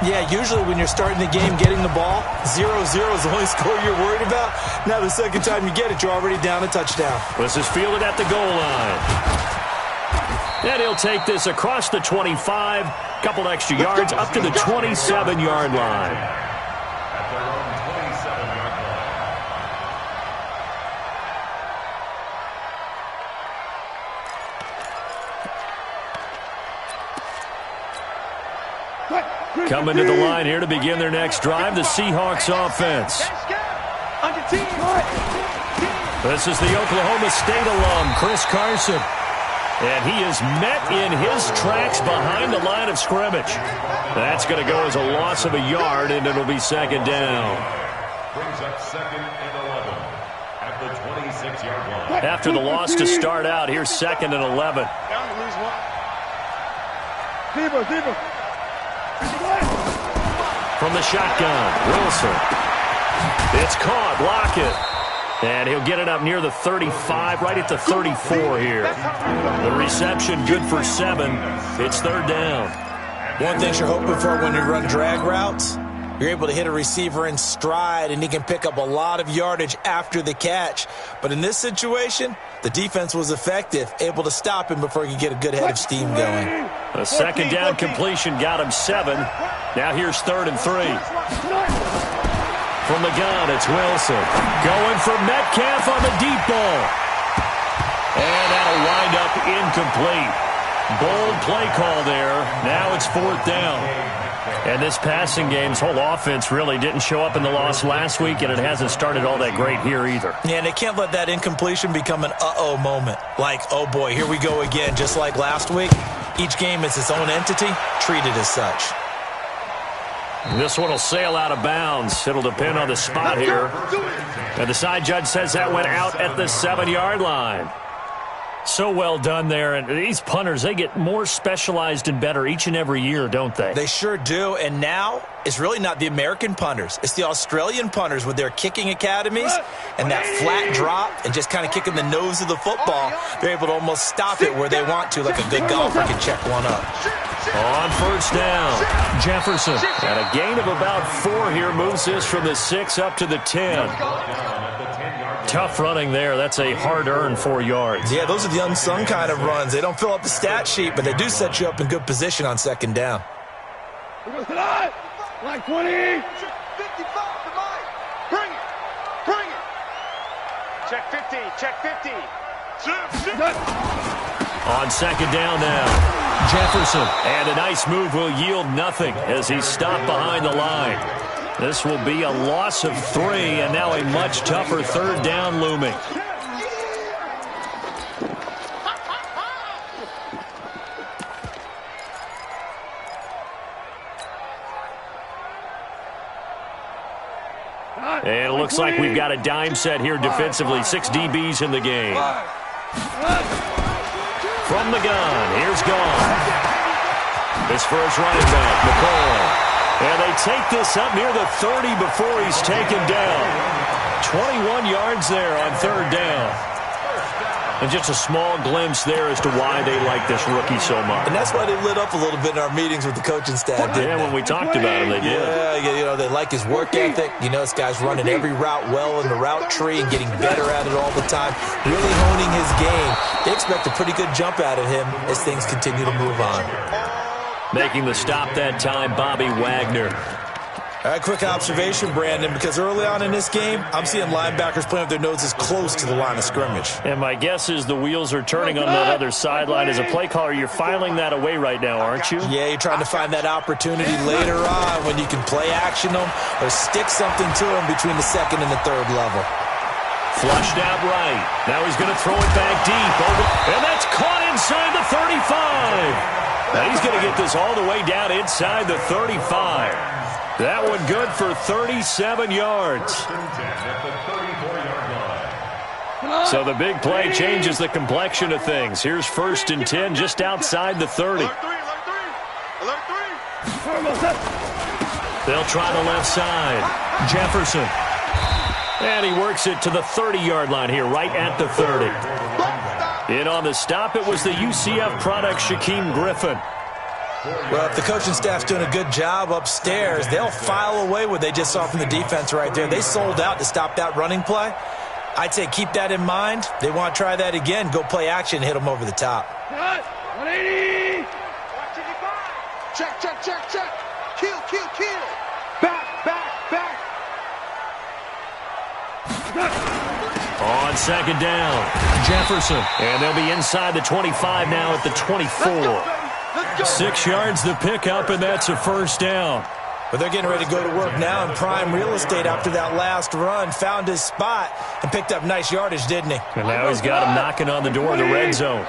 Yeah, usually when you're starting the game getting the ball, 0-0 is the only score you're worried about. Now the second time you get it, you're already down a touchdown. This is fielded at the goal line. And he'll take this across the 25, couple extra yards, up to the 27-yard line. Coming to the line here to begin their next drive, the Seahawks offense. This is the Oklahoma State alum, Chris Carson. And he is met in his tracks behind the line of scrimmage. That's going to go as a loss of a yard, and it'll be second down. Brings up second and 11 at the 26-yard line. After the loss to start out, here's second and 11. From the shotgun, Wilson. It's caught, Lockett. And he'll get it up near the 35, right at the 34 here. The reception good for 7. It's third down. One thing you're hoping for when you run drag routes, you're able to hit a receiver in stride, and he can pick up a lot of yardage after the catch. But in this situation, the defense was effective, able to stop him before he could get a good head of steam going. A second down completion got him 7. Now here's third and 3. From the gun, it's Wilson. Going for Metcalf on the deep ball. And that'll wind up incomplete. Bold play call there. Now it's fourth down. And this passing game's whole offense really didn't show up in the loss last week, and it hasn't started all that great here either. Yeah, and they can't let that incompletion become an uh-oh moment. Like, oh boy, here we go again, just like last week. Each game is its own entity, treated as such. This one will sail out of bounds. It'll depend on the spot here. And the side judge says that went out at the 7-yard line. So well done there. And these punters, they get more specialized and better each and every year, don't they? They sure do. And now it's really not the American punters. It's the Australian punters with their kicking academies and that flat drop and just kind of kicking the nose of the football. They're able to almost stop it where they want to, like a good golfer can check one up. On first down, Jefferson. At a gain of about 4 here, moves this from the 6 up to the 10. Tough running there. That's a hard-earned 4 yards. Yeah, those are the unsung kind of runs. They don't fill up the stat sheet, but they do set you up in good position on second down. Like 20. 55 to Mike. Bring it. Bring it. Check 50. Check 50. On second down now, Jefferson. And a nice move will yield nothing as he's stopped behind the line. This will be a loss of 3, and now a much tougher third down looming. And it looks like we've got a dime set here defensively. 6 DBs in the game. From the gun, here's Gone. His first running back, McCoy. And they take this up near the 30 before he's taken down. 21 yards there on third down. And just a small glimpse there as to why they like this rookie so much. And that's why they lit up a little bit in our meetings with the coaching staff, didn't Yeah, they? when we talked about him, they did. Yeah, you know, they like his work ethic. You know, this guy's running every route well in the route tree and getting better at it all the time, really honing his game. They expect a pretty good jump out of him as things continue to move on. Making the stop that time, Bobby Wagner. All right, quick observation, Brandon, because early on in this game, I'm seeing linebackers playing with their noses close to the line of scrimmage. And my guess is the wheels are turning on that other sideline. As a play caller, you're filing that away right now, aren't you? Yeah, you're trying to find that opportunity later on when you can play action them or stick something to them between the second and the third level. Flushed out right. Now he's going to throw it back deep. And that's caught inside the 35. Now he's going to get this all the way down inside the 35. That one good for 37 yards. So the big play changes the complexion of things. Here's first and 10 just outside the 30. They'll try the left side. Jefferson. And he works it to the 30-yard line here, right at the 30. In on the stop, it was the UCF product, Shaquem Griffin. Well, if the coaching staff's doing a good job upstairs, they'll file away what they just saw from the defense right there. They sold out to stop that running play. I'd say keep that in mind. They want to try that again. Go play action, hit them over the top. 180. Check, check, check, check. Kill, kill, kill. Back, back, back. On second down, Jefferson. And they'll be inside the 25 now at the 24. 6 yards the pickup, and that's a first down. But they're getting ready to go to work now in prime real estate after that last run. Found his spot and picked up nice yardage, didn't he? And now he's got him knocking on the door of the red zone.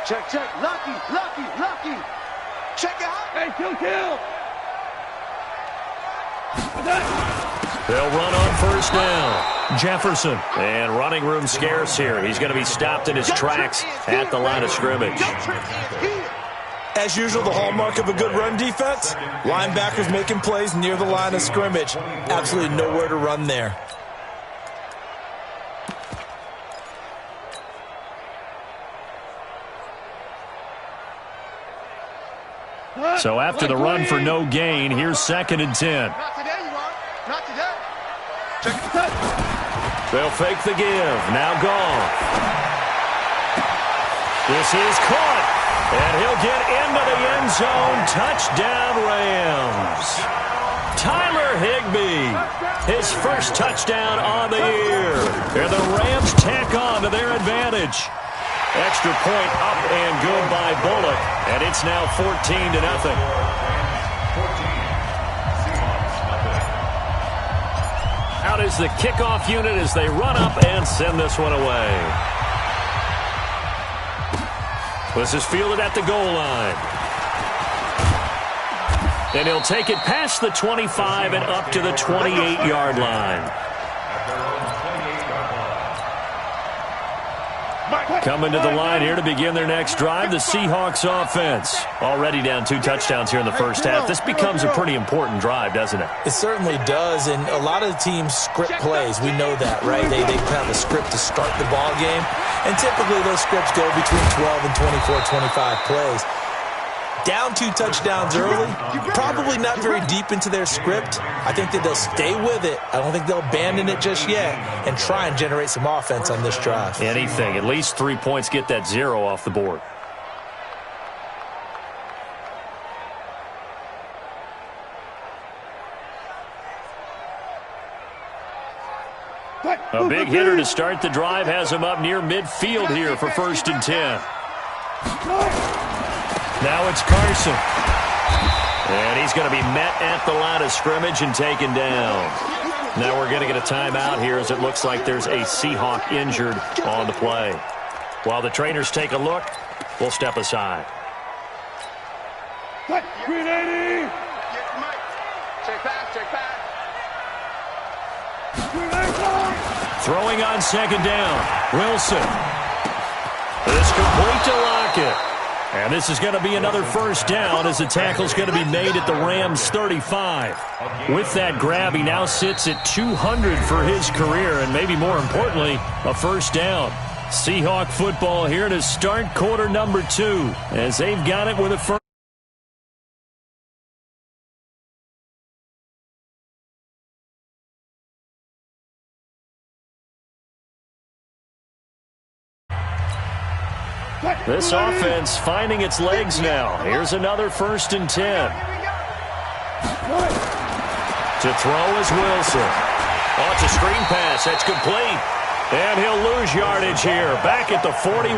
Check, check. Lucky, lucky, lucky. Check out. Hey, kill, kill. They'll run on first down. Jefferson. And running room scarce here. He's going to be stopped in his tracks at the line of scrimmage. As usual, the hallmark of a good run defense, linebackers making plays near the line of scrimmage. Absolutely nowhere to run there. So after the run for no gain, here's 2nd and 10. Not today, you are. Not today. Check it out. They'll fake the give. Now gone. This is caught. And he'll get into the end zone. Touchdown, Rams. Tyler Higbee. His first touchdown on the year. And the Rams tack on to their advantage. Extra point up and good by Bullock. And it's now 14-0. Out is the kickoff unit as they run up and send this one away. This is fielded at the goal line. And he'll take it past the 25 and up to the 28-yard line. Coming to the line here to begin their next drive, the Seahawks offense. Already down 2 touchdowns here in the first half. This becomes a pretty important drive, doesn't it? It certainly does, and a lot of the teams script plays. We know that, right? They have a script to start the ball game, and typically those scripts go between 12 and 24, 25 plays. Down 2 touchdowns early, probably not very deep into their script. I think that they'll stay with it. I don't think they'll abandon it just yet and try and generate some offense on this drive. Anything. At least 3 points, get that 0 off the board. A big hitter to start the drive has him up near midfield here for 1st and 10. Now it's Carson. And he's going to be met at the line of scrimmage and taken down. Now we're going to get a timeout here as it looks like there's a Seahawk injured on the play. While the trainers take a look, we'll step aside. 380. Check back, check back. Throwing on 2nd down. Wilson. It's complete to Lockett. And this is going to be another first down as the tackle's going to be made at the Rams' 35. With that grab, he now sits at 200 for his career, and maybe more importantly, a first down. Seahawk football here to start quarter number 2 as they've got it with a first. This offense finding its legs now. Here's another 1st and 10. To throw is Wilson. Oh, it's a screen pass. That's complete. And he'll lose yardage here. Back at the 41.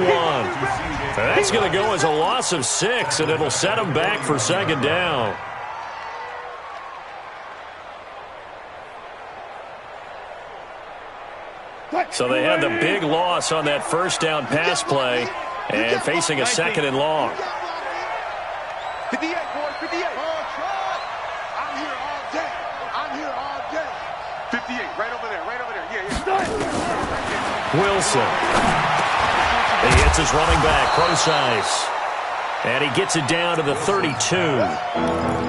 That's going to go as a loss of 6, and it'll set him back for 2nd down. So they had the big loss on that first down pass play. And facing a 2nd and long. 58, boys, 58. I'm here all day. I'm here all day. 58, right over there, right over there. Yeah. Wilson. He hits his running back, Procise. And he gets it down to the 32.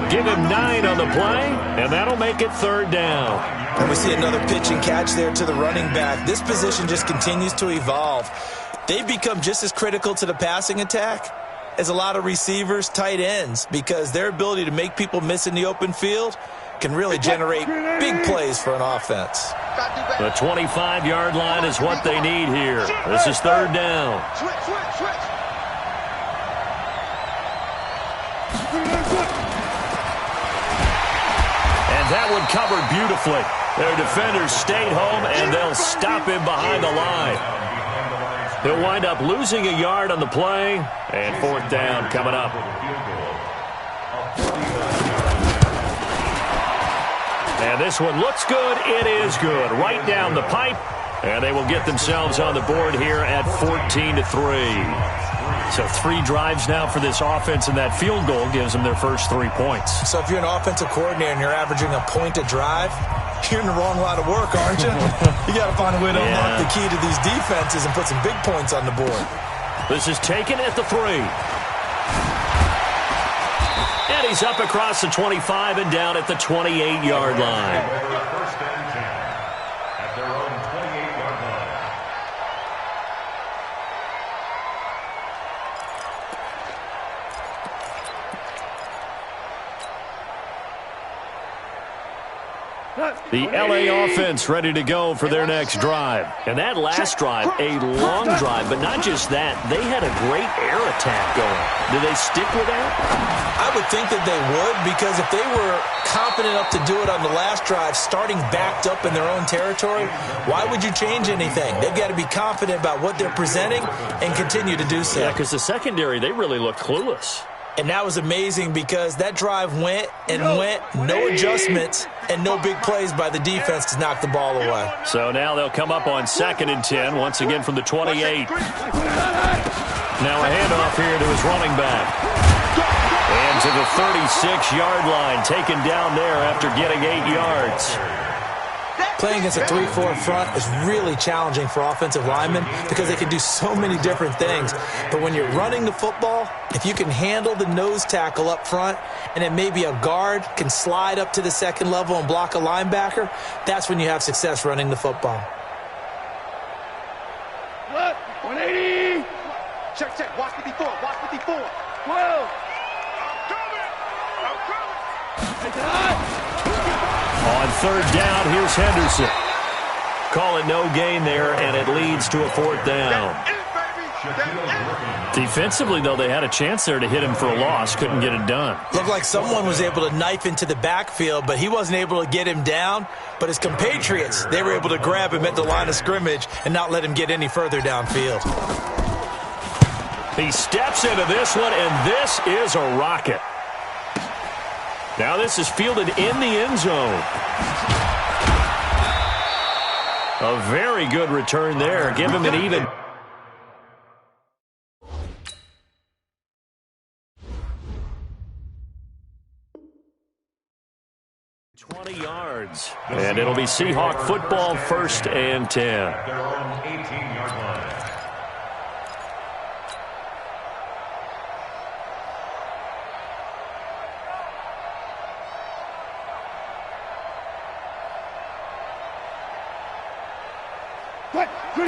Give him 9 on the play, and that'll make it 3rd down. And we see another pitch and catch there to the running back. This position just continues to evolve. They've become just as critical to the passing attack is a lot of receivers, tight ends, because their ability to make people miss in the open field can really generate big plays for an offense. The 25-yard line is what they need here. This is third down. And that one covered beautifully. Their defenders stayed home, and they'll stop him behind the line. He'll wind up losing a yard on the play, and fourth down coming up. And this one looks good. It is good. Right down the pipe, and they will get themselves on the board here at 14-3. So 3 drives now for this offense, and that field goal gives them their first 3 points. So if you're an offensive coordinator and you're averaging a point a drive, you're in the wrong line of work, aren't you? You got to find a way to unlock the key to these defenses and put some big points on the board. This is taken at the 3. And he's up across the 25 and down at the 28-yard line. First and 10 at their own 28-yard line. The LA offense ready to go for their next drive. And that last drive, a long drive, but not just that. They had a great air attack going. Do they stick with that? I would think that they would, because if they were confident enough to do it on the last drive, starting backed up in their own territory, why would you change anything? They've got to be confident about what they're presenting and continue to do so. Yeah, because the secondary, they really look clueless. And that was amazing because that drive went and went, no adjustments, and no big plays by the defense to knock the ball away. So now they'll come up on 2nd and 10, once again from the 28. Now a handoff here to his running back. And to the 36-yard line, taken down there after getting 8 yards. Playing against a 3-4 front is really challenging for offensive linemen because they can do so many different things. But when you're running the football, if you can handle the nose tackle up front and then maybe a guard can slide up to the second level and block a linebacker, that's when you have success running the football. 180. Check. Watch 54. Watch 54. 12. I'm coming. On third down, here's Henderson. Call it no gain there, and it leads to a fourth down. Defensively, though, they had a chance there to hit him for a loss. Couldn't get it done. Looked like someone was able to knife into the backfield, but he wasn't able to get him down. But his compatriots, they were able to grab him at the line of scrimmage and not let him get any further downfield. He steps into this one, and this is a rocket. Now this is fielded in the end zone. A very good return there. Give him an even. 20 yards. And it'll be Seahawk football, 1st and 10. Their own 18-yard line.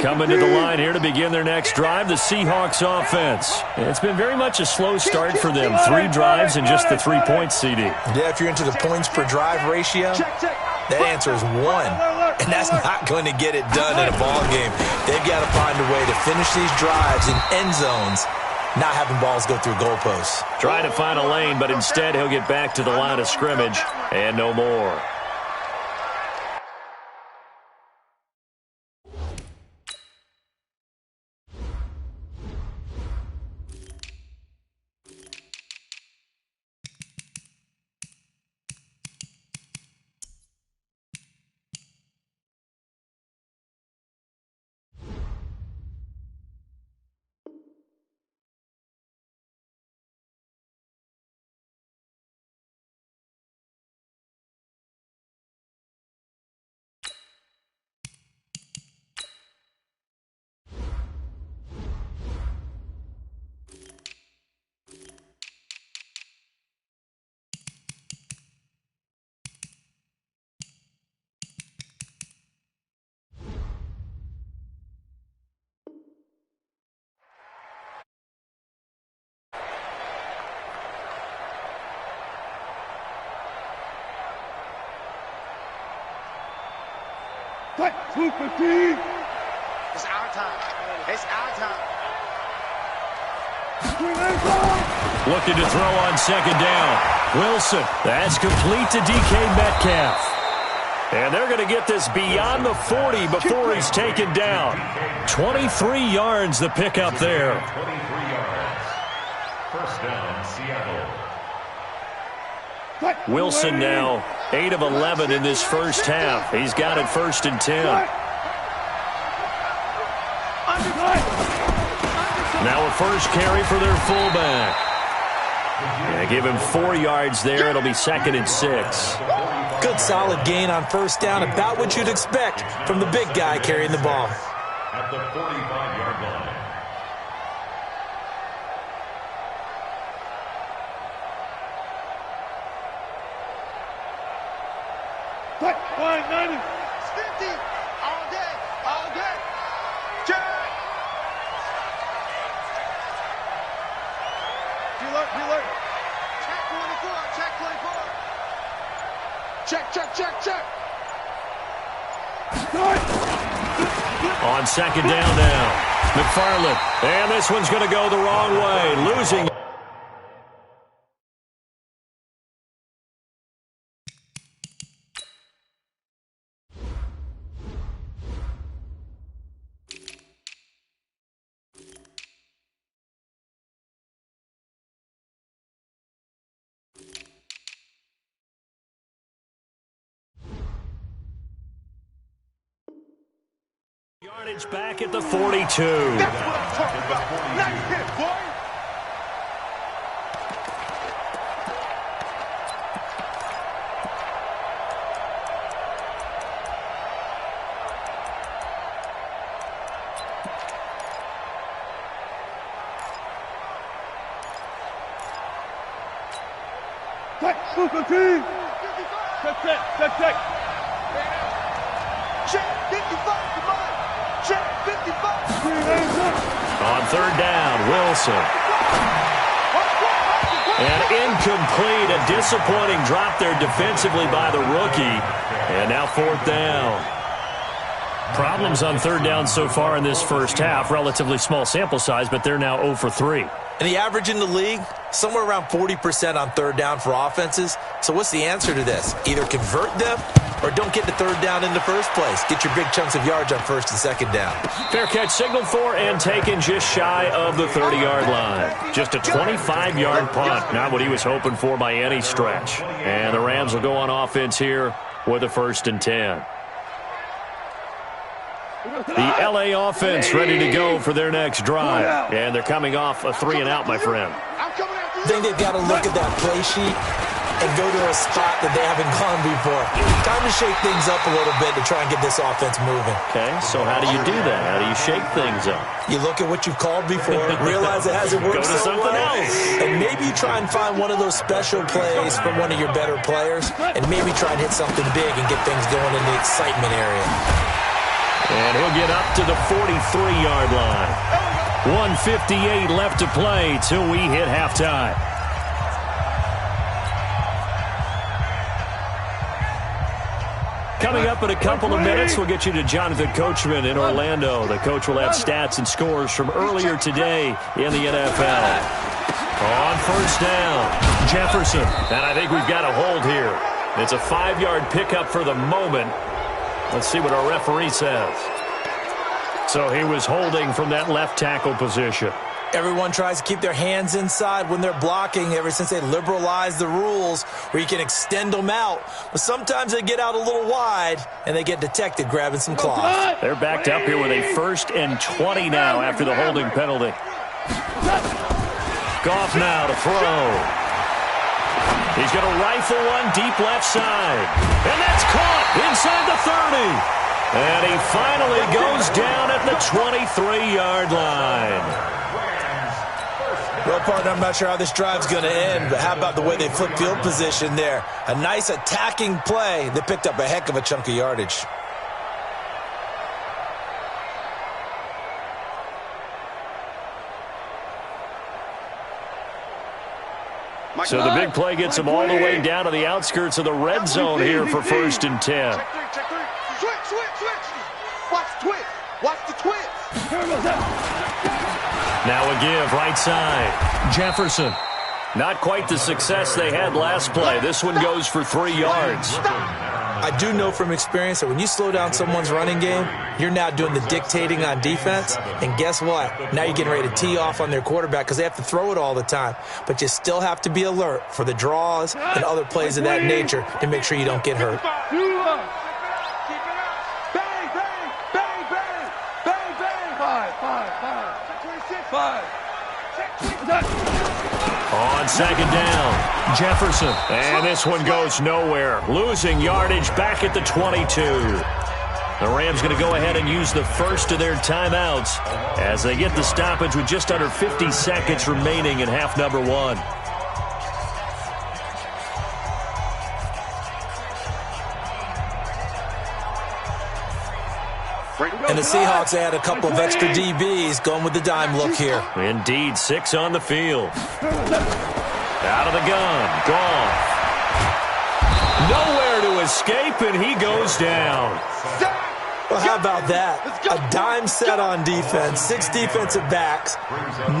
Coming to the line here to begin their next drive, the Seahawks offense. It's been very much a slow start for them. 3 drives and just the 3 points, CD. Yeah, if you're into the points per drive ratio, that answer is 1. And that's not going to get it done in a ball game. They've got to find a way to finish these drives in end zones, not having balls go through goalposts. Trying to find a lane, but instead he'll get back to the line of scrimmage and no more. It's our time. It's our time. Looking to throw on second down. Wilson. That's complete to DK Metcalf. And they're going to get this beyond the 40 before he's taken down. 23 yards the pickup there. 23 yards. First down, Seattle. Wilson now 8 of 11 in this first half. He's got it 1st and 10. Now a first carry for their fullback. Yeah, give him 4 yards there. It'll be 2nd and 6. Good solid gain on first down, about what you'd expect from the big guy carrying the ball. At the 45-yard line. It's 50 all day, all day. Check. Check 24, check 24. Check. On second down now, McFarland. And this one's going to go the wrong way, losing. Yardage back at the 42. That's what I'm talking about. Nice hit, boy. Check. Check 55, come on. Check 55. On third down, Wilson. And incomplete. A disappointing drop there defensively by the rookie. And now 4th down. Problems on third down so far in this first half. Relatively small sample size, but they're now 0 for 3. And the average in the league, somewhere around 40% on third down for offenses. So what's the answer to this? Either convert them or don't get to third down in the first place. Get your big chunks of yards on 1st and 2nd down. Fair catch signaled for and taken just shy of the 30-yard line. Just a 25-yard punt. Not what he was hoping for by any stretch. And the Rams will go on offense here with a 1st and 10. The L.A. offense ready to go for their next drive. And they're coming off a 3-and-out, my friend. I think they've got to look at that play sheet and go to a spot that they haven't gone before. Time to shake things up a little bit to try and get this offense moving. Okay, so how do you do that? How do you shake things up? You look at what you've called before, realize it hasn't worked Go to so something well, else. and maybe you try and find one of those special plays from one of your better players, and maybe try and hit something big and get things going in the excitement area. And he'll get up to the 43-yard line. 1:58 left to play till we hit halftime. Coming up in a couple of minutes, we'll get you to Jonathan Coachman in Orlando. The coach will have stats and scores from earlier today in the NFL. On first down, Jefferson. And I think we've got a hold here. It's a 5-yard pickup for the moment. Let's see what our referee says. So he was holding from that left tackle position. Everyone tries to keep their hands inside when they're blocking ever since they liberalized the rules where you can extend them out. But sometimes they get out a little wide and they get detected grabbing some claws. They're backed up here with a 1st and 20 now after the holding penalty. Goff now to throw. He's going to rifle one deep left side. And that's caught inside the 30. And he finally goes down at the 23-yard line. Well, partner, I'm not sure how this drive's going to end, but how about the way they flip field position there? A nice attacking play that picked up a heck of a chunk of yardage. So the big play gets him all the way down to the outskirts of the red zone here for 1st and 10. Check 3. Switch. Now a give, right side. Jefferson. Not quite the success they had last play. This one goes for 3 yards. I do know from experience that when you slow down someone's running game, you're now doing the dictating on defense. And guess what? Now you're getting ready to tee off on their quarterback because they have to throw it all the time. But you still have to be alert for the draws and other plays of that nature to make sure you don't get hurt. On second down, Jefferson. And this one goes nowhere. Losing yardage back at the 22. The Rams going to go ahead and use the first of their timeouts as they get the stoppage with just under 50 seconds remaining in half number 1. And the Seahawks add a couple of extra DBs going with the dime look here. Indeed, 6 on the field. Out of the gun, Goff. Nowhere to escape, and he goes down. Well, how about that? A dime set on defense, 6 defensive backs.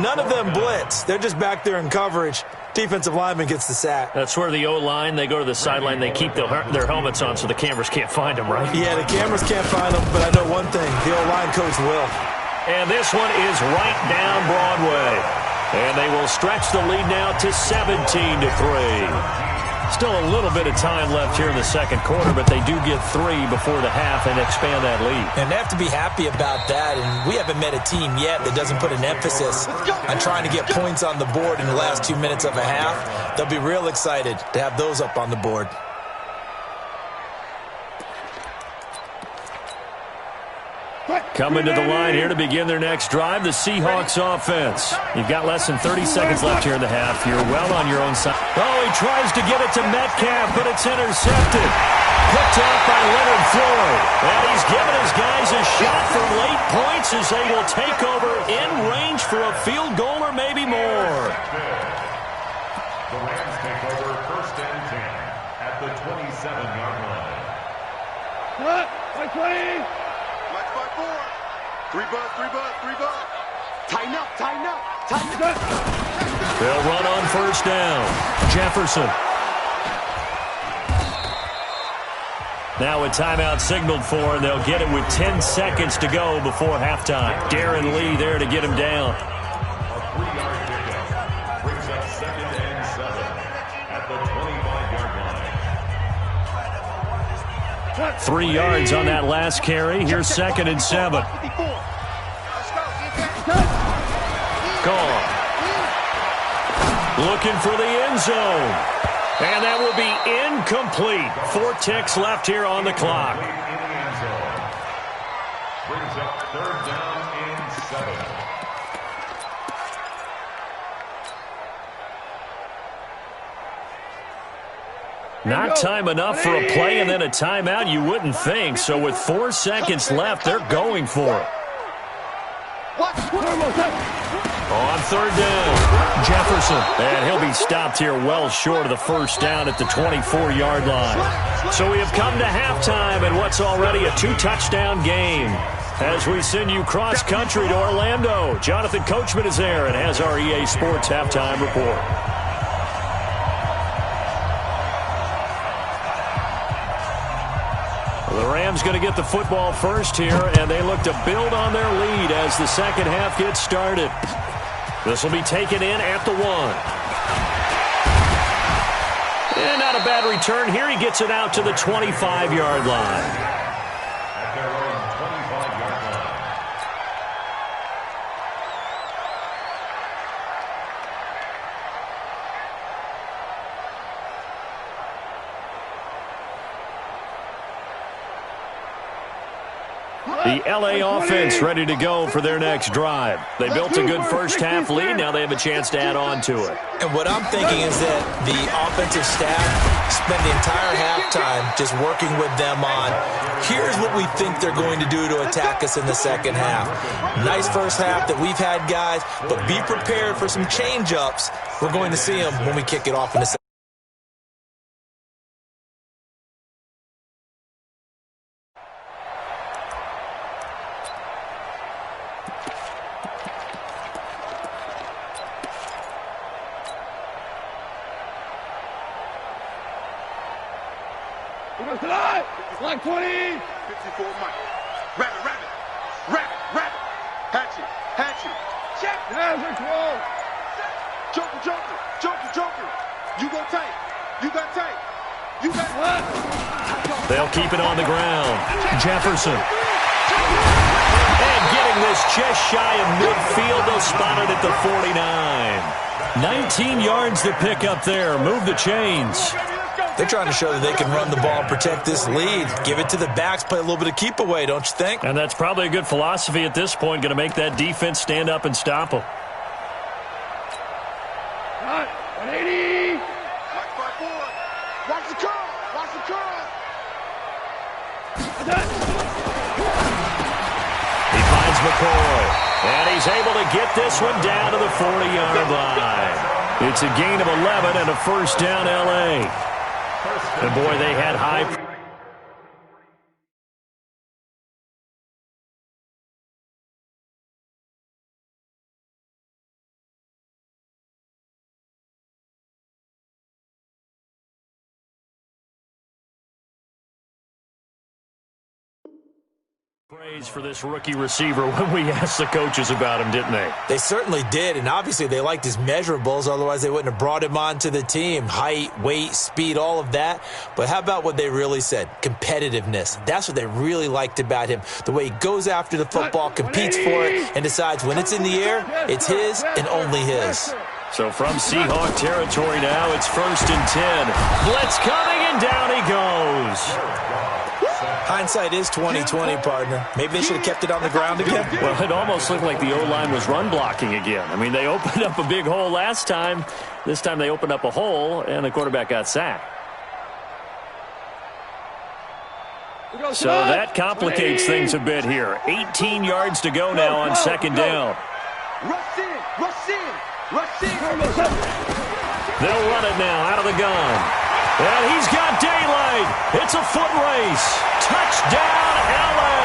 None of them blitz. They're just back there in coverage. Defensive lineman gets the sack. That's where the O-line, they go to the sideline, they keep their helmets on so the cameras can't find them, right? Yeah, the cameras can't find them, but I know one thing. The O-line coach will. And this one is right down Broadway. And they will stretch the lead now to 17-3. Still a little bit of time left here in the second quarter, but they do get 3 before the half and expand that lead. And they have to be happy about that. And we haven't met a team yet that doesn't put an emphasis on trying to get points on the board in the last 2 minutes of a half. They'll be real excited to have those up on the board. Coming to the line here to begin their next drive, the Seahawks offense. You've got less than 30 seconds left here in the half. You're well on your own side. Oh, he tries to get it to Metcalf, but it's intercepted. Picked off by Leonard Floyd. And he's given his guys a shot for late points as they will take over in range for a field goal or maybe more. The Rams take over 1st and 10 at the 27-yard line. What? 20. 3 buzz. Tighten up. They'll run on 1st down. Jefferson. Now a timeout signaled for, and they'll get it with 10 seconds to go before halftime. Darren Lee there to get him down. A 3-yard pickup brings up 2nd and 7 at the 25-yard line. 3 yards on that last carry. Here's 2nd and 7. Gone. Looking for the end zone. And that will be incomplete. 4 ticks left here on the clock. Brings up 3rd down and 7. Not time enough for a play and then a timeout, you wouldn't think. So with 4 seconds left, they're going for it. On 3rd down, Jefferson. And he'll be stopped here well short of the 1st down at the 24-yard line. So we have come to halftime in what's already a 2-touchdown game. As we send you cross-country to Orlando, Jonathan Coachman is there and has our EA Sports halftime report. The Rams going to get the football first here, and they look to build on their lead as the second half gets started. This will be taken in at the 1. And not a bad return here. He gets it out to the 25-yard line. At their own 25-yard line. The LA offense ready to go for their next drive. They built a good first-half lead. Now they have a chance to add on to it. And what I'm thinking is that the offensive staff spent the entire halftime just working with them on, here's what we think they're going to do to attack us in the second half. Nice first half that we've had, guys, but be prepared for some change-ups. We're going to see them when we kick it off in the second. Like 20. 54 Mike. Rabbit. Hatchet. Check. Joker. You go tight. You got tight. They'll keep it on the ground. Jefferson. And getting this just shy of midfield. They'll spot it at the 49. 19 yards to pick up there. Move the chains. They're trying to show that they can run the ball and protect this lead. Give it to the backs, play a little bit of keep away, don't you think? And that's probably a good philosophy at this point. Going to make that defense stand up and stop them. 180. Watch 5-4. Watch the curl. He finds McCoy. And he's able to get this one down to the 40-yard line. It's a gain of 11 and a first down L.A. And boy, they had high praise for this rookie receiver when we asked the coaches about him, didn't they? They certainly did, and obviously they liked his measurables, otherwise they wouldn't have brought him onto the team. Height, weight, speed, all of that. But how about what they really said? Competitiveness. That's what they really liked about him. The way he goes after the football, competes for it, and decides when it's in the air, it's his and only his. So from Seahawk territory now, it's 1st and 10. Blitz coming, and down he goes. Hindsight is 20/20, partner. Maybe they should have kept it on the ground again. Well, it almost looked like the O-line was run blocking again. I mean, they opened up a big hole last time. This time they opened up a hole, and the quarterback got sacked. So that complicates things a bit here. 18 yards to go now on 2nd down. Rush in. They'll run it now out of the gun. And he's got daylight. It's a foot race. Touchdown, L.A.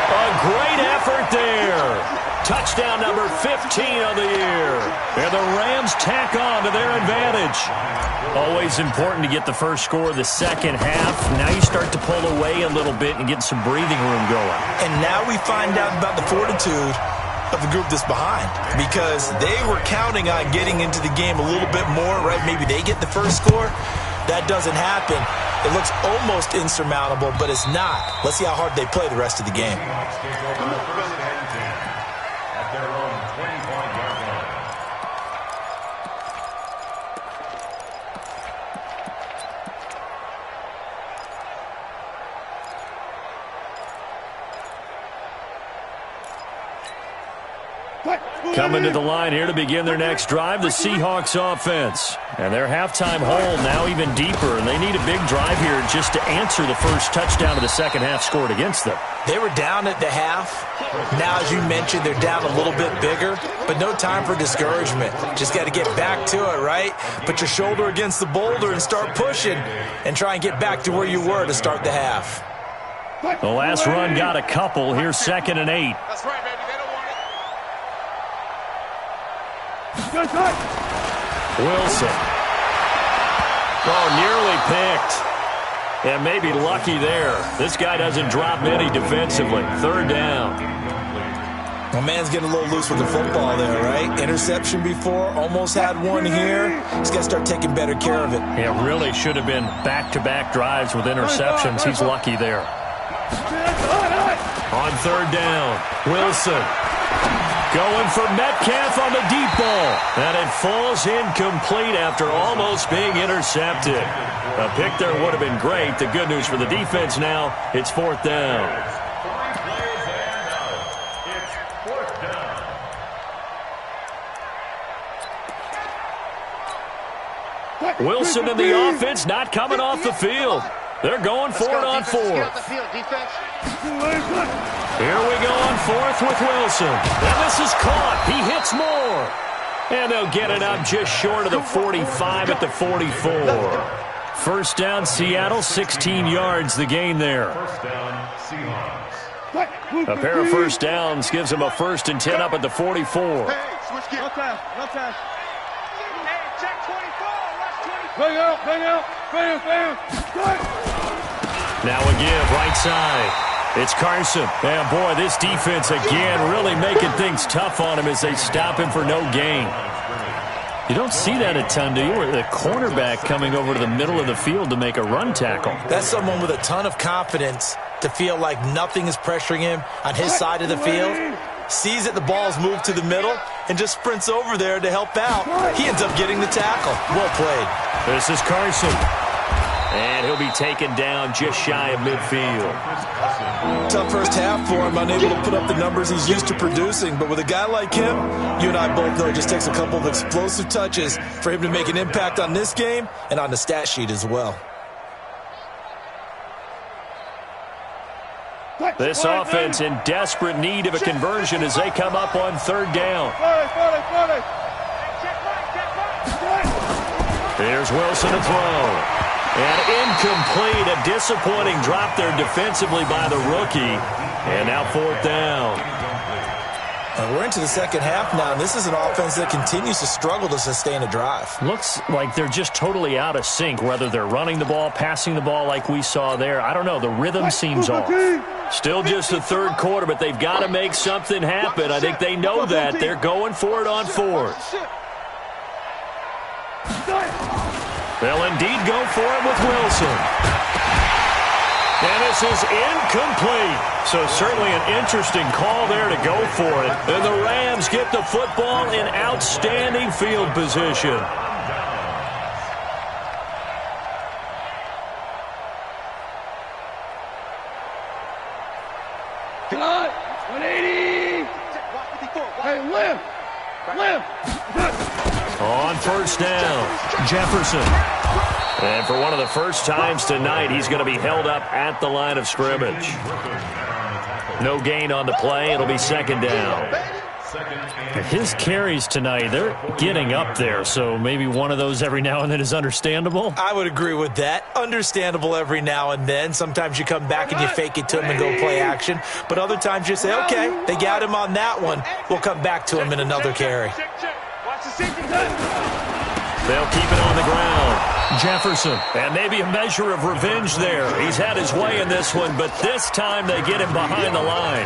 A great effort there. Touchdown number 15 of the year. And the Rams tack on to their advantage. Always important to get the first score of the second half. Now you start to pull away a little bit and get some breathing room going. And now we find out about the fortitude of the group that's behind, because they were counting on getting into the game a little bit more, right? Maybe they get the first score. That doesn't happen. It looks almost insurmountable, but it's not. Let's see how hard they play the rest of the game. At their own 25-yard line. Coming to the line here to begin their next drive, the Seahawks offense. And their halftime hole now even deeper, and they need a big drive here just to answer the first touchdown of the second half scored against them. They were down at the half. Now, as you mentioned, they're down a little bit bigger, but no time for discouragement. Just got to get back to it, right? Put your shoulder against the boulder and start pushing and try and get back to where you were to start the half. The last run got a couple. Here's 2nd and 8. That's right, baby. They don't want it. Wilson. Oh, nearly picked. And maybe lucky there. This guy doesn't drop many defensively. 3rd down. My man's getting a little loose with the football there, right? Interception before, almost had one here. He's got to start taking better care of it. It really should have been back-to-back drives with interceptions. He's lucky there. On 3rd down, Wilson. Going for Metcalf on the deep ball. And it falls incomplete after almost being intercepted. A pick there would have been great. The good news for the defense now, it's 4th down. It's 4th down. Wilson and the offense not coming off the field. They're going for it on 4th. Here we go on 4th with Wilson. And this is caught. He hits more. And they'll get it up just short of the 45 at the 44. 1st down, Seattle, 16 yards the gain there. 1st down, Seahawks. A pair of 1st downs gives them a 1st and 10 up at the 44. Hey, switch gear. No time. Hey, check 24. Watch 24. Bang out. Now a give, right side. It's Carson. And, boy, this defense again really making things tough on him as they stop him for no gain. You don't see that a ton, do you? Where the cornerback coming over to the middle of the field to make a run tackle. That's someone with a ton of confidence to feel like nothing is pressuring him on his side of the field. Sees that the ball's moved to the middle and just sprints over there to help out. He ends up getting the tackle. Well played. This is Carson. And he'll be taken down just shy of midfield. Tough first half for him, unable to put up the numbers he's used to producing. But with a guy like him, you and I both know it just takes a couple of explosive touches for him to make an impact on this game and on the stat sheet as well. This offense in desperate need of a conversion as they come up on third down. Here's Wilson to throw. And incomplete, a disappointing drop there defensively by the rookie. And now fourth down. We're into the second half now, and this is an offense that continues to struggle to sustain a drive. Looks like they're just totally out of sync, whether they're running the ball, passing the ball like we saw there. I don't know, the rhythm seems off. Still just the third quarter, but they've got to make something happen. I think they know that. They're going for it on fourth. They'll indeed go for it with Wilson. And this is incomplete. So certainly an interesting call there to go for it. And the Rams get the football in outstanding field position. Cut! 180! Hey, lift! On first down, Jefferson. And for one of the first times tonight, he's going to be held up at the line of scrimmage. No gain on the play. It'll be second down. His carries tonight, they're getting up there, so maybe one of those every now and then is understandable. I would agree with that. Understandable every now and then. Sometimes you come back and you fake it to him and go play action. But other times you say, okay, they got him on that one. We'll come back to him in another carry. They'll keep it on the ground. Jefferson. And maybe a measure of revenge there. He's had his way in this one, but this time they get him behind the line.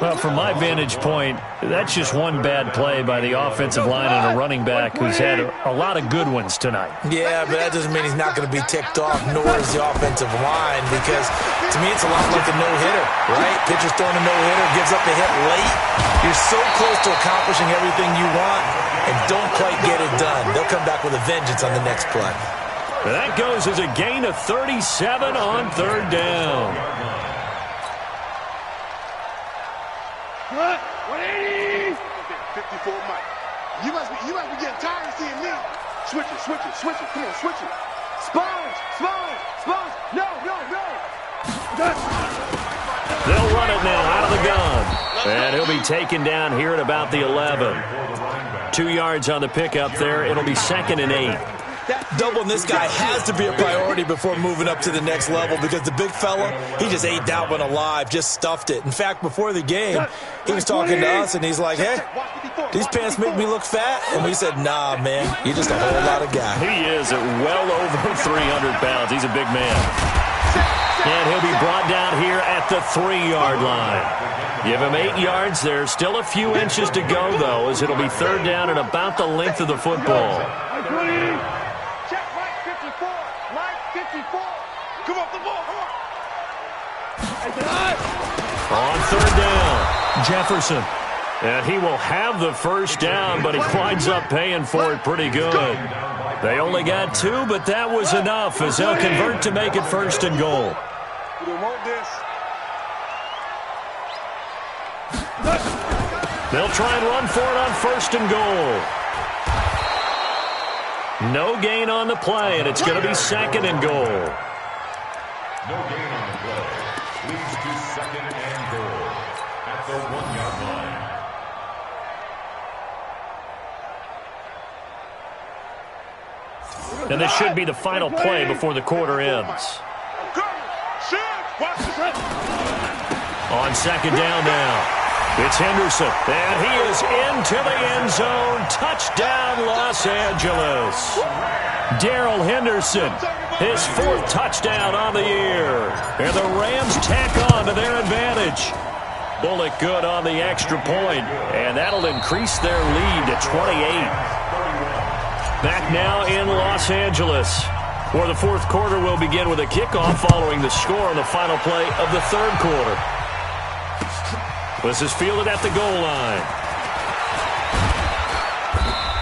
Well, from my vantage point, that's just one bad play by the offensive line and a running back who's had a lot of good ones tonight. Yeah, but that doesn't mean he's not going to be ticked off, nor is the offensive line, because to me it's a lot like a no-hitter, right? Pitcher's throwing a no-hitter, gives up a hit late. You're so close to accomplishing everything you want and don't quite get it done. They'll come back with a vengeance on the next play. That goes as a gain of 37 on third down. 180! 54 Mike. You must be getting tired of seeing me. Switch it. Come on, switch it. Sponge. No. They'll run it now out of the gun. And he'll be taken down here at about the 11. 2 yards on the pickup there. It'll be 2nd and 8. Doubling this guy has to be a priority before moving up to the next level because the big fella, he just ate that one alive, just stuffed it. In fact, before the game, he was talking to us, and he's like, hey, these pants make me look fat. And we said, nah, man, you're just a whole lot of guy. He is at well over 300 pounds. He's a big man. And he'll be brought down here at the 3-yard line. Give him 8 yards there. Still a few inches to go, though, as it'll be third down and about the length of the football. Check Mike 54. Mike 54. Come off the ball. On third down, Jefferson. And he will have the first down, but he winds up paying for it pretty good. They only got 2, but that was enough as they'll convert to make it 1st and goal. We don't want this. They'll try and run for it on 1st and goal. No gain on the play, and it's going to be 2nd and goal. No gain on the play. Leads to 2nd and goal at the 1-yard line. And this should be the final play before the quarter ends. On 2nd down now. It's Henderson, and he is into the end zone. Touchdown, Los Angeles. Darrell Henderson, his 4th touchdown on the year. And the Rams tack on to their advantage. Bullock good on the extra point, and that'll increase their lead to 28. Back now in Los Angeles, where the 4th quarter will begin with a kickoff following the score on the final play of the 3rd quarter. This is fielded at the goal line.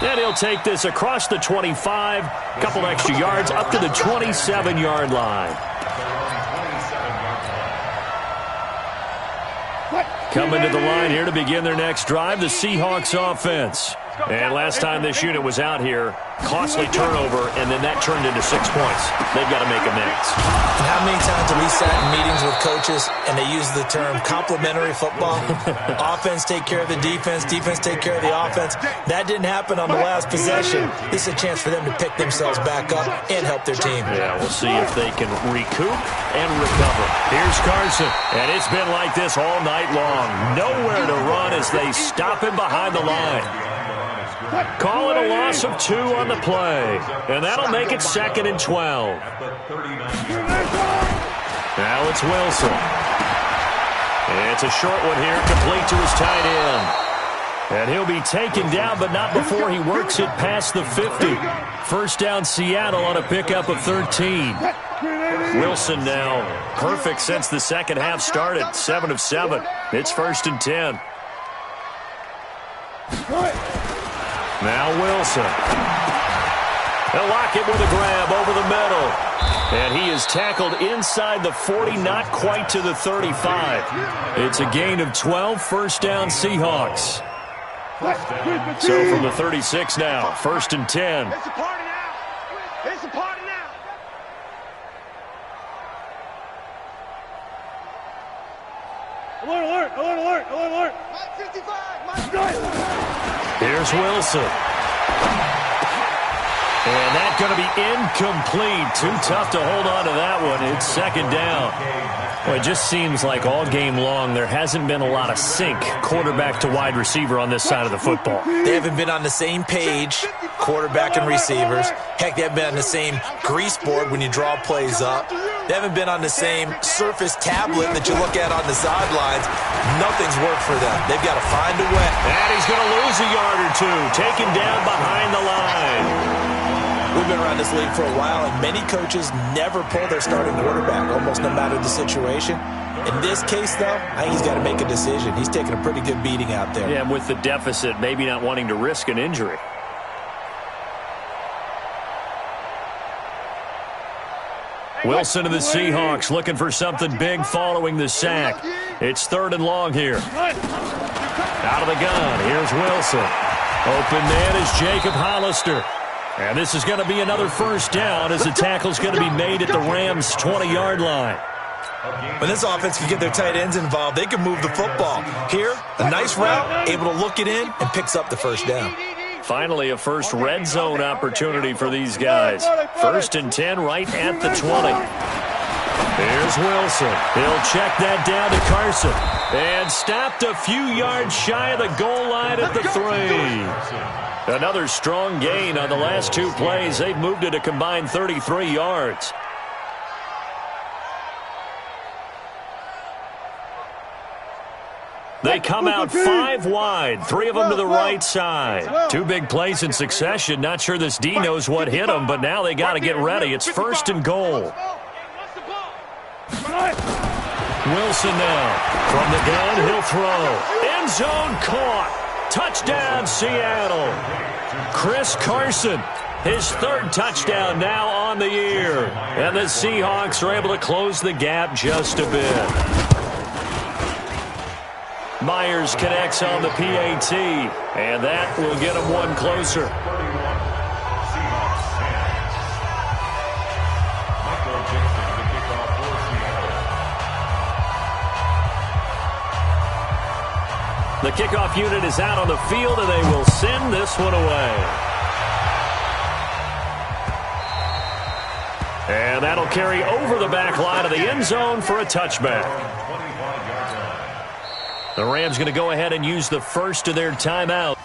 And he'll take this across the 25, couple extra yards up to the 27-yard line. Coming to the line here to begin their next drive, the Seahawks offense. And last time this unit was out here, costly turnover, and then that turned into 6 points. They've got to make amends. And how many times have we sat in meetings with coaches and they use the term complementary football? Offense take care of the defense, defense take care of the offense. That didn't happen on the last possession. This is a chance for them to pick themselves back up and help their team. Yeah, we'll see if they can recoup and recover. Here's Carson, and it's been like this all night long. Nowhere to run as they stop him behind the line. Call it a loss of 2 on the play, and that'll make it 2nd and 12. Now it's Wilson. It's a short one here, complete to his tight end. And he'll be taken down, but not before he works it past the 50. First down Seattle on a pickup of 13. Wilson now perfect since the second half started, 7 of 7. It's 1st and 10. Now Wilson. They'll lock it with a grab over the middle. And he is tackled inside the 40, not quite to the 35. It's a gain of 12, first down Seahawks. So from the 36 now, 1st and 10. It's a party now. It's a party now. Alert, alert, alert, alert, alert, alert. Mike 55, Mike. Here's Wilson. And that's going to be incomplete. Too tough to hold on to that one. It's 2nd down. Well, it just seems like all game long there hasn't been a lot of sync quarterback to wide receiver on this side of the football. They haven't been on the same page, quarterback and receivers. Heck, they haven't been on the same grease board when you draw plays up. They haven't been on the same surface tablet that you look at on the sidelines. Nothing's worked for them. They've got to find a way. And he's going to lose a yard or two, taken down behind the line. We've been around this league for a while, and many coaches never pull their starting quarterback, almost no matter the situation. In this case, though, I think he's got to make a decision. He's taking a pretty good beating out there. Yeah, and with the deficit, maybe not wanting to risk an injury. Wilson of the Seahawks looking for something big following the sack. It's 3rd and long here. Out of the gun, here's Wilson. Open man is Jacob Hollister. And this is going to be another first down as the tackle's going to be made at the Rams' 20-yard line. When this offense can get their tight ends involved, they can move the football. Here, a nice route, able to look it in, and picks up the first down. Finally, a first red zone opportunity for these guys. 1st and 10 right at the 20. Here's Wilson. He'll check that down to Carson. And stopped a few yards shy of the goal line at the 3. Another strong gain on the last 2 plays. They've moved it a combined 33 yards. They come out 5 wide, 3 of them to the right side. 2 big plays in succession. Not sure this D knows what hit them, but now they got to get ready. It's 1st and goal. Wilson now. From the gun, he'll throw. End zone caught. Touchdown, Seattle. Chris Carson, his 3rd touchdown now on the year. And the Seahawks are able to close the gap just a bit. Myers connects on the PAT, and that will get him 1 closer. The kickoff unit is out on the field, and they will send this one away. And that'll carry over the back line of the end zone for a touchback. The Rams going to go ahead and use the first of their timeout.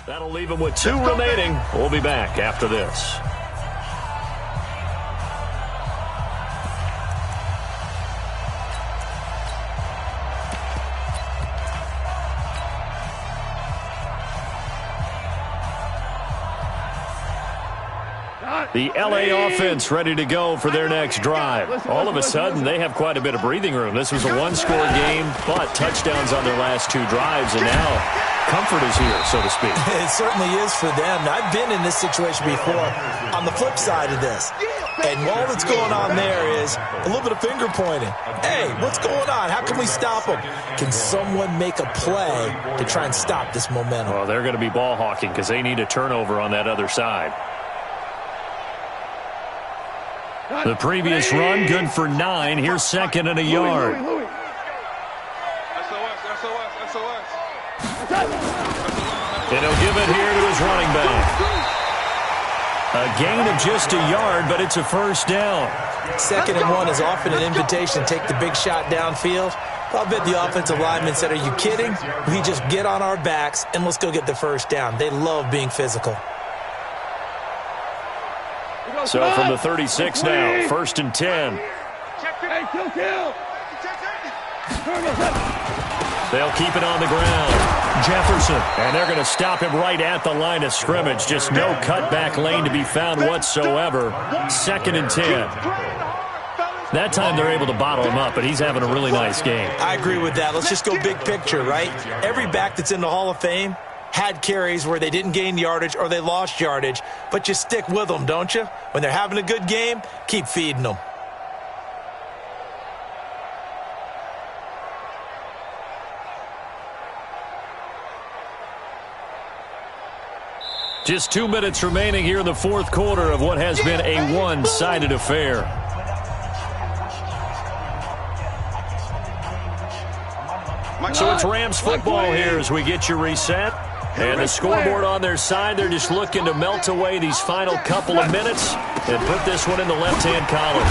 That'll leave them with 2 remaining. We'll be back after this. The LA offense ready to go for their next drive. All of a sudden, they have quite a bit of breathing room. This was a one-score game, but touchdowns on their last 2 drives, and now comfort is here, so to speak. It certainly is for them. I've been in this situation before on the flip side of this. And all that's going on there is a little bit of finger pointing. Hey, what's going on? How can we stop them? Can someone make a play to try and stop this momentum? Well, they're going to be ball hawking because they need a turnover on that other side. The previous run, good for 9. Here's second and a yard. And he'll give it here to his running back. A gain of just a yard, but it's a first down. 2nd and 1 is often an invitation to take the big shot downfield. I'll bet the offensive lineman said, are you kidding? We just get on our backs and let's go get the first down. They love being physical. So from the 36 now, 1st and 10. They'll keep it on the ground. Jefferson, and they're going to stop him right at the line of scrimmage. Just no cutback lane to be found whatsoever. 2nd and 10. That time they're able to bottle him up, but he's having a really nice game. I agree with that. Let's just go big picture, right? Every back that's in the Hall of Fame had carries where they didn't gain yardage or they lost yardage, but you stick with them, don't you? When they're having a good game, keep feeding them. Just 2 minutes remaining here in the 4th quarter of what has been a one-sided affair. So it's Rams football here as we get you reset. And the scoreboard on their side, they're just looking to melt away these final couple of minutes and put this one in the left-hand column.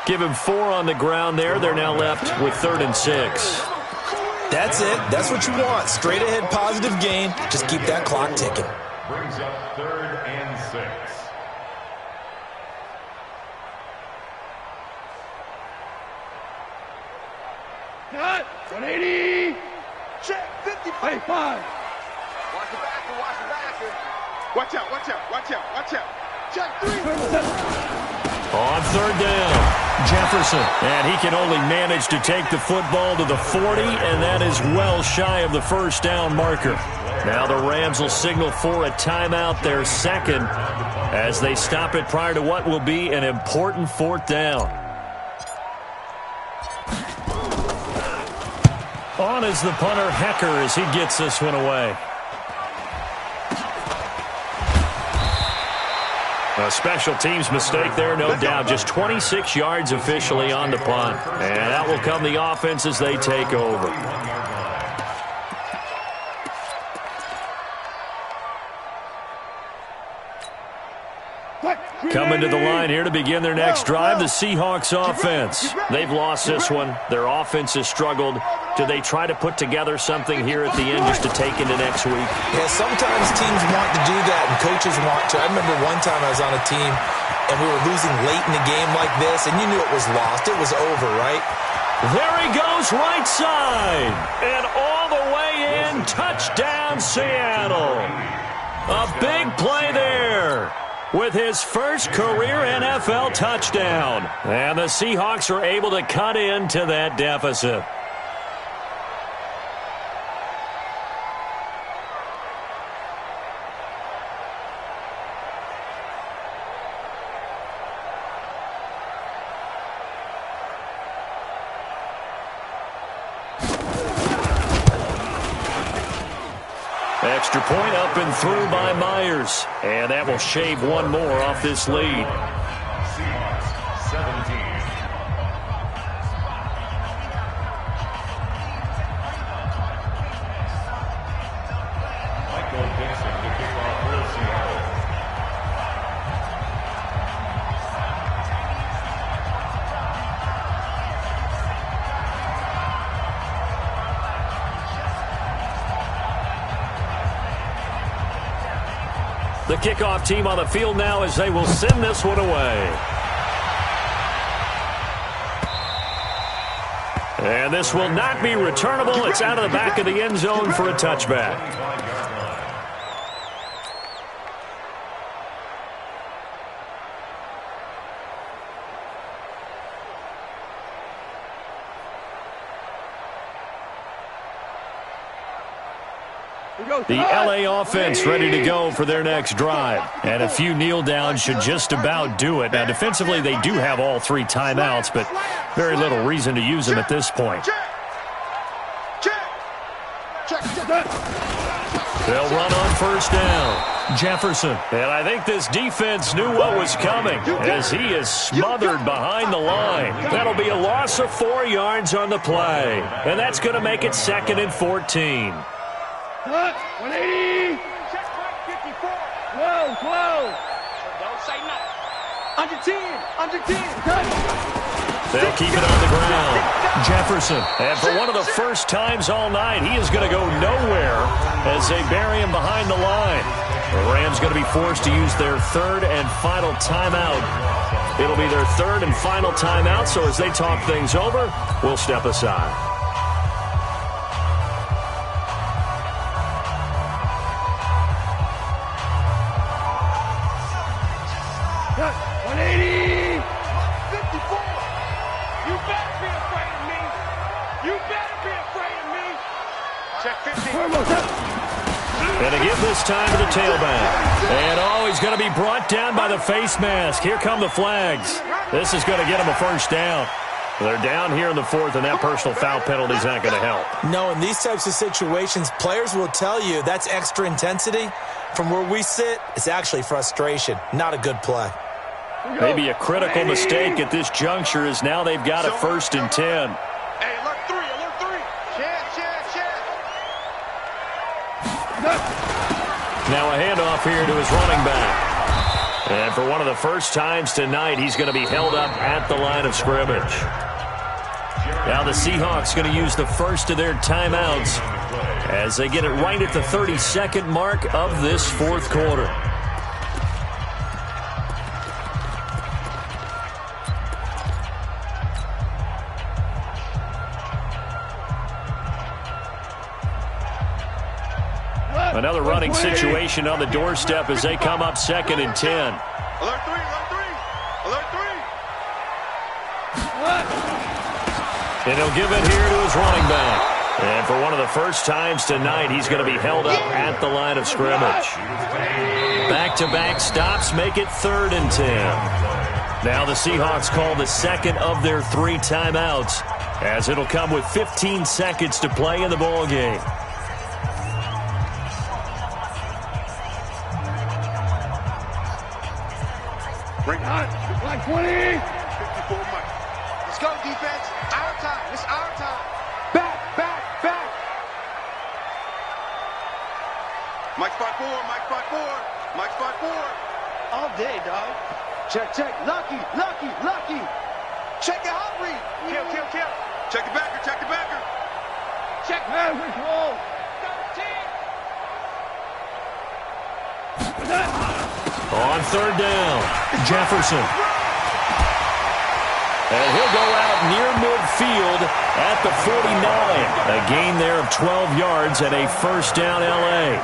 Give him 4 on the ground there. They're now left with 3rd and 6. That's it. That's what you want. Straight ahead positive gain. Just keep that clock ticking. Brings up 3rd and 6. Cut. 180. Check. 55. Hey, 5. Watch the backer. Watch the backer. Watch out. Watch out. Watch out. Watch out. Check 3. On 3rd down, Jefferson. And he can only manage to take the football to the 40, and that is well shy of the first down marker. Now the Rams will signal for a timeout, their 2nd, as they stop it prior to what will be an important 4th down. On is the punter, Hecker, as he gets this one away. A special teams mistake there, no doubt. Just 26 yards officially on the punt. And that will come the offense as they take over. Coming to the line here to begin their next drive, the Seahawks offense. They've lost this one. Their offense has struggled. Do they try to put together something here at the end just to take into next week? Yeah, sometimes teams want to do that and coaches want to. I remember one time I was on a team and we were losing late in the game like this, and you knew it was lost. It was over, right? There he goes, right side. And all the way in, touchdown Seattle. A big play there with his first career NFL touchdown. And the Seahawks are able to cut into that deficit. Extra point up and through by Myers. And that will shave one more off this lead. Seahawks 17. The kickoff team on the field now as they will send this one away. And this will not be returnable. It's out of the back of the end zone for a touchback. The LA offense ready to go for their next drive. And a few kneel downs should just about do it. Now, defensively, they do have all 3 timeouts, but very little reason to use them at this point. They'll run on first down. Jefferson. And I think this defense knew what was coming as he is smothered behind the line. That'll be a loss of 4 yards on the play. And that's going to make it 2nd and 14. 180. Check right 54. Whoa. Don't say nothing. Under 10. Under 10. They'll keep it on the ground. Jefferson. And for one of the first times all night, he is going to go nowhere as they bury him behind the line. The Rams going to be forced to use their 3rd and final timeout. It'll be their 3rd and final timeout, so as they talk things over, we'll step aside. And to give this time to the tailback. And, he's going to be brought down by the face mask. Here come the flags. This is going to get him a first down. They're down here in the 4th, and that personal foul penalty is not going to help. No, in these types of situations, players will tell you that's extra intensity. From where we sit, it's actually frustration. Not a good play. Maybe a critical mistake at this juncture is now they've got a 1st and 10. Hey, alert 3, alert 3. Now a handoff here to his running back. And for one of the first times tonight, he's going to be held up at the line of scrimmage. Now the Seahawks going to use the first of their timeouts as they get it right at the 32nd mark of this 4th quarter. Another running situation on the doorstep as they come up 2nd and 10. Alert 3, alert 3, alert 3. And he'll give it here to his running back. And for one of the first times tonight, he's going to be held up at the line of scrimmage. Back-to-back stops make it 3rd and 10. Now the Seahawks call the 2nd of their 3 timeouts as it'll come with 15 seconds to play in the ball game. Bring on. Like 20. 54 Mike. Let's go, defense. Our time. It's our time. Back. Mike spot 4. Mike spot 4. All day, dog. Check. Lucky. Check your hot read. Kill. Check the backer. Check. Man, we roll. 13. On 3rd down, Jefferson. And he'll go out near midfield at the 49. A gain there of 12 yards and a 1st down LA.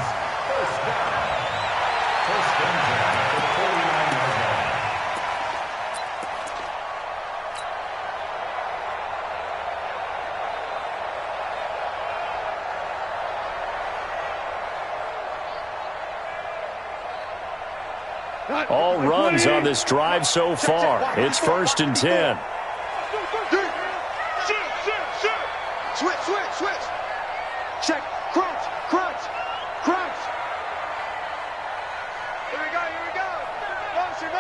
All runs on this drive so far. It's 1st and 10. Switch. Check. Crunch. Here we go. Motion.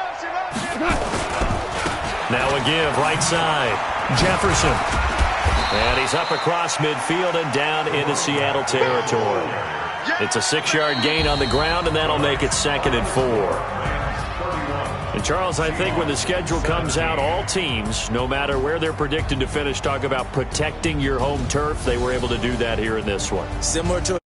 Now a give right side. Jefferson. And he's up across midfield and down into Seattle territory. It's a 6-yard gain on the ground, and that'll make it 2nd and 4. And, Charles, I think when the schedule comes out, all teams, no matter where they're predicted to finish, talk about protecting your home turf. They were able to do that here in this one. Similar to